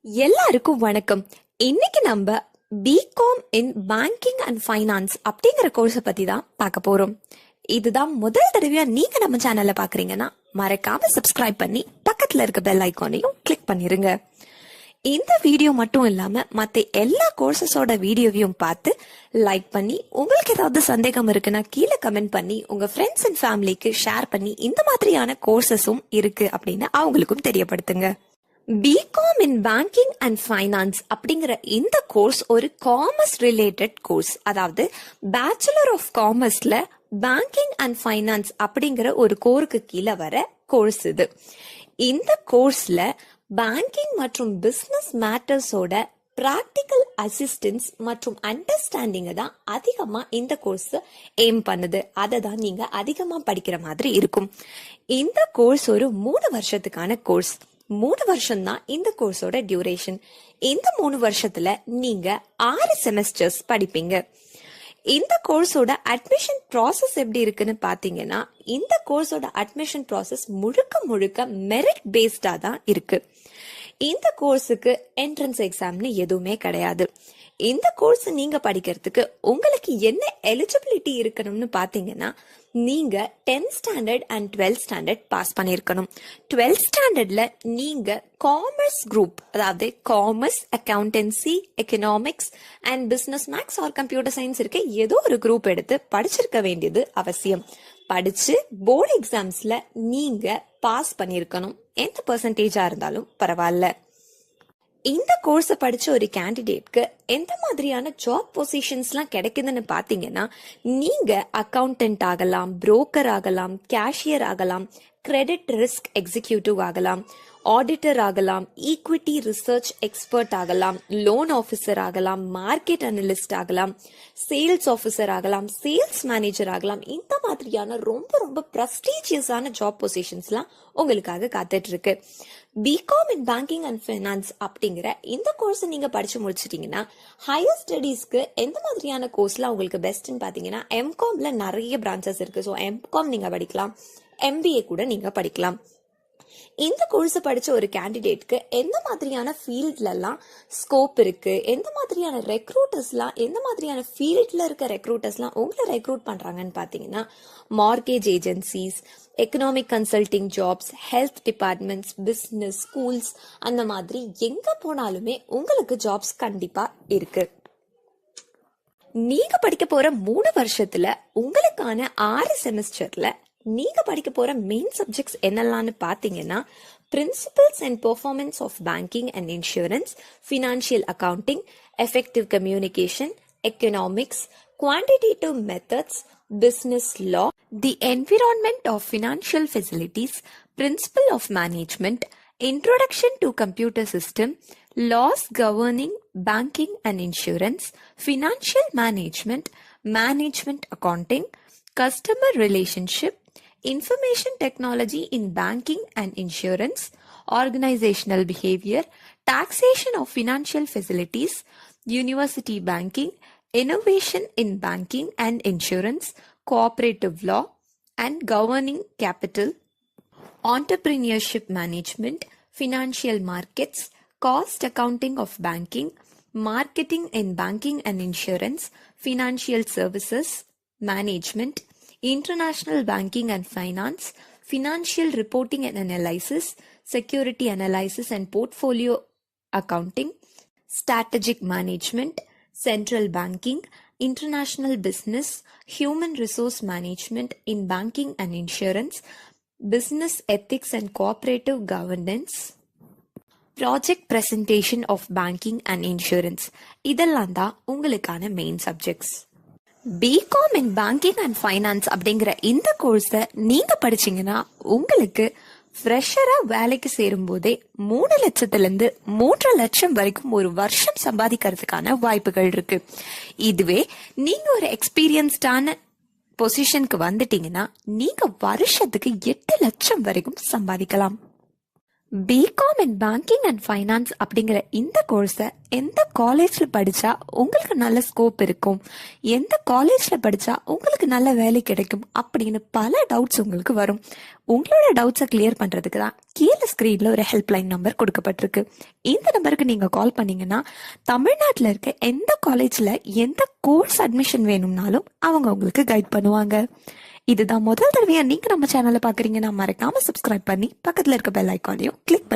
எல்லாருக்கும் வணக்கம். இன்னைக்கு நம்ம B Com in banking and finance அப்படிங்கிற கோர்ஸை பத்தி தான் பார்க்க போறோம். இதுதான் முதல் தடவையா நீங்க நம்ம சேனல்ல பாக்குறீங்கன்னா மறக்காம சப்ஸ்கிரைப் பண்ணி பக்கத்துல இருக்க பெல் ஐகானையும் கிளிக் பண்ணிருங்க. இந்த வீடியோ மட்டும் இல்லாம மத்த எல்லா கோர்சஸோட வீடியோவையும் பார்த்து லைக் பண்ணி, உங்களுக்கு ஏதாவது சந்தேகம் இருக்குன்னா கீழே கமெண்ட் பண்ணி உங்க ஃப்ரெண்ட்ஸ் அண்ட் ஃபேமிலிக்கு ஷேர் பண்ணி இந்த மாதிரியான கோர்சஸும் இருக்கு அப்படின்னு அவங்களுக்கும் தெரியப்படுத்துங்க. B Com in banking and finance அப்படிங்கிற இந்த கோர்ஸ் ஒரு காமர்ஸ் ரிலேட்டட் கோர்ஸ். அதாவது பேச்சுலர் ஆஃப் காமர்ஸ்ல பேங்கிங் அண்ட் ஃபைனான்ஸ் அப்படிங்கிற ஒரு கோருக்கு கீழே வர கோர்ஸ் இது. இந்த கோர்ஸ்ல பேங்கிங் மற்றும் பிசினஸ் மேட்டர்ஸோட பிராக்டிக்கல் அசிஸ்டன்ஸ் மற்றும் அண்டர்ஸ்டாண்டிங் தான் அதிகமா இந்த கோர்ஸ் எய்ம் பண்ணுது. அதை தான் நீங்க அதிகமா படிக்கிற மாதிரி இருக்கும். இந்த கோர்ஸ் ஒரு 3 வருஷத்துக்கான கோர்ஸ். 3 வருஷம் தான் இந்த கோர்ஸோட டியூரேஷன். இந்த 3 வருஷத்துல நீங்க 6 செமஸ்டர்ஸ் படிப்பீங்க. இந்த கோர்ஸோட அட்மிஷன் ப்ராசஸ் எப்படி இருக்குன்னு பாத்தீங்கன்னா, இந்த கோர்ஸோட அட்மிஷன் ப்ராசஸ் முழுக்க மெரிட் பேஸ்டா தான் இருக்கு. இந்த கோர்ஸுக்கு என்ட்ரன்ஸ் எக்ஸாம்னு எதுவுமே கிடையாது. இந்த கோர்ஸ் நீங்க படிக்கிறதுக்கு உங்களுக்கு என்ன எலிஜிபிலிட்டி இருக்கணும்னு பாத்தீங்கன்னா, நீங்க 10th standard and 12th standard pass பண்ணிருக்கணும். 12th ஸ்டாண்டர்ட்ல நீங்க காமர்ஸ் குரூப், அதாவது commerce, accountancy, economics and business maths or computer science இருக்க ஏதோ ஒரு குரூப் எடுத்து படிச்சிருக்க வேண்டியது அவசியம். படிச்சு போர்டு எக்ஸாம்ஸ்ல நீங்க பாஸ் பண்ணிருக்கணும். எந்த பெர்சன்டேஜா இருந்தாலும் பரவாயில்ல. இந்த கோர்ஸை படிச்ச ஒரு கேண்டிடேட்க்கு எந்த மாதிரியான ஜாப் பொசிஷன்ஸ்லாம் கிடைக்குதுன்னு பாத்தீங்கன்னா, நீங்க அக்கவுண்டன்ட் ஆகலாம், புரோக்கர் ஆகலாம், கேஷியர் ஆகலாம், கிரெடிட் ரிஸ்க் எக்ஸிக்யூட்டிவ் ஆகலாம், ஆடிட்டர் ஆகலாம், ஈக்விட்டி ரிசர்ச் எக்ஸ்பர்ட் ஆகலாம், லோன் ஆஃபீஸர் ஆகலாம், மார்க்கெட் அனலிஸ்ட் ஆகலாம், சேல்ஸ் ஆஃபீஸர் ஆகலாம், சேல்ஸ் மேனேஜர் ஆகலாம். இந்த மாதிரியான ரொம்ப பிரஸ்டீஜியஸான ஜாப் பொசிஷன்ஸ்லாம் உங்களுக்காக காத்துட்டு இருக்கு. B Com in banking and finance அப்படிங்கிற இந்த கோர்ஸ் நீங்க படிச்சு முடிச்சிட்டீங்கன்னா, ஹையர் ஸ்டடீஸ்க்கு எந்த மாதிரியான கோர்ஸ்லாம் உங்களுக்கு பெஸ்ட்னு பாத்தீங்கன்னா, எம்காம்ல நிறைய பிரான்ச்சஸ் இருக்கு. ஸோ எம்காம் நீங்க படிக்கலாம், எம்பிஏ கூட நீங்க படிக்கலாம். இந்த கோர்ஸ் படிச்ச ஒரு கேண்டிடேட்க்கு எந்த மாதிரியான ஃபீல்ட்லாம் ஸ்கோப் இருக்கு, எந்த மாதிரியான ரெக்ரூட்டர்ஸ்லாம், எந்த மாதிரியான ஃபீல்ட்ல இருக்க ரெக்ரூட்டர்ஸ்லாம் உங்களை ரெக்ரூட் பண்றாங்கன்னு பாத்தீங்கன்னா, mortgage agencies, economic consulting jobs, health departments, business, schools, அந்த மாதிரி எங்க போனாலுமே உங்களுக்கு ஜாப்ஸ் கண்டிப்பா இருக்கு. நீங்க படிக்க போற 3 வருஷத்துல உங்களுக்கான 6 செமஸ்டர்ல நீங்க படிக்க போற மெயின் சப்ஜெக்ட்ஸ் என்னெல்லாம்னு பாத்தீங்கன்னா, principles and performance of banking and insurance, financial accounting, effective communication, economics, quantitative methods, business law, the environment of financial facilities, principle of management, introduction to computer system, laws governing banking and insurance, financial management, management accounting, customer relationship, information technology in banking and insurance, organizational behavior, taxation of financial facilities, university banking, innovation in banking and insurance, cooperative law and governing capital, entrepreneurship management, financial markets, cost accounting of banking, marketing in banking and insurance, financial services, management, international banking and finance, financial reporting and analysis, security analysis and portfolio accounting, strategic management, central banking, international business, human resource management in banking and insurance, business ethics and cooperative governance, project presentation of banking and insurance. இதெல்லாம் தான் உங்களுக்கான main subjects. B Com in banking and finance அப்படிங்கிற இந்த கோர்ஸை நீங்க படிச்சீங்கன்னா, உங்களுக்கு ஃப்ரெஷரா வேலைக்கு சேரும் போதே 3 லட்சத்திலிருந்து 3 லட்சம் வரைக்கும் ஒரு வருஷம் சம்பாதிக்கிறதுக்கான வாய்ப்புகள் இருக்கு. இதுவே நீங்க ஒரு எக்ஸ்பீரியன்ஸ்டான பொசிஷனுக்கு வந்துட்டீங்கன்னா, நீங்க வருஷத்துக்கு 8 லட்சம் வரைக்கும் சம்பாதிக்கலாம். BCom in banking and finance அப்படிங்கிற இந்த கோர்ஸை எந்த காலேஜில் படித்தா உங்களுக்கு நல்ல ஸ்கோப் இருக்கும், எந்த காலேஜில் படித்தா உங்களுக்கு நல்ல வேலை கிடைக்கும் அப்படின்னு பல டவுட்ஸ் உங்களுக்கு வரும். உங்களோட டவுட்ஸை கிளியர் பண்ணுறதுக்கு தான் கீழே ஸ்க்ரீனில் ஒரு ஹெல்ப்லைன் நம்பர் கொடுக்கப்பட்டிருக்கு. இந்த நம்பருக்கு நீங்கள் கால் பண்ணீங்கன்னா தமிழ்நாட்டில் இருக்க எந்த காலேஜில் எந்த கோர்ஸ் அட்மிஷன் வேணும்னாலும் அவங்க உங்களுக்கு கைட் பண்ணுவாங்க. இதுதான் முதல் தடவையா நீங்க நம்ம சேனலை பாக்குறீங்கன்னா மறக்காம சப்ஸ்கிரைப் பண்ணி பக்கத்துல இருக்க பெல் ஐக்கானையும் கிளிக் பண்ணி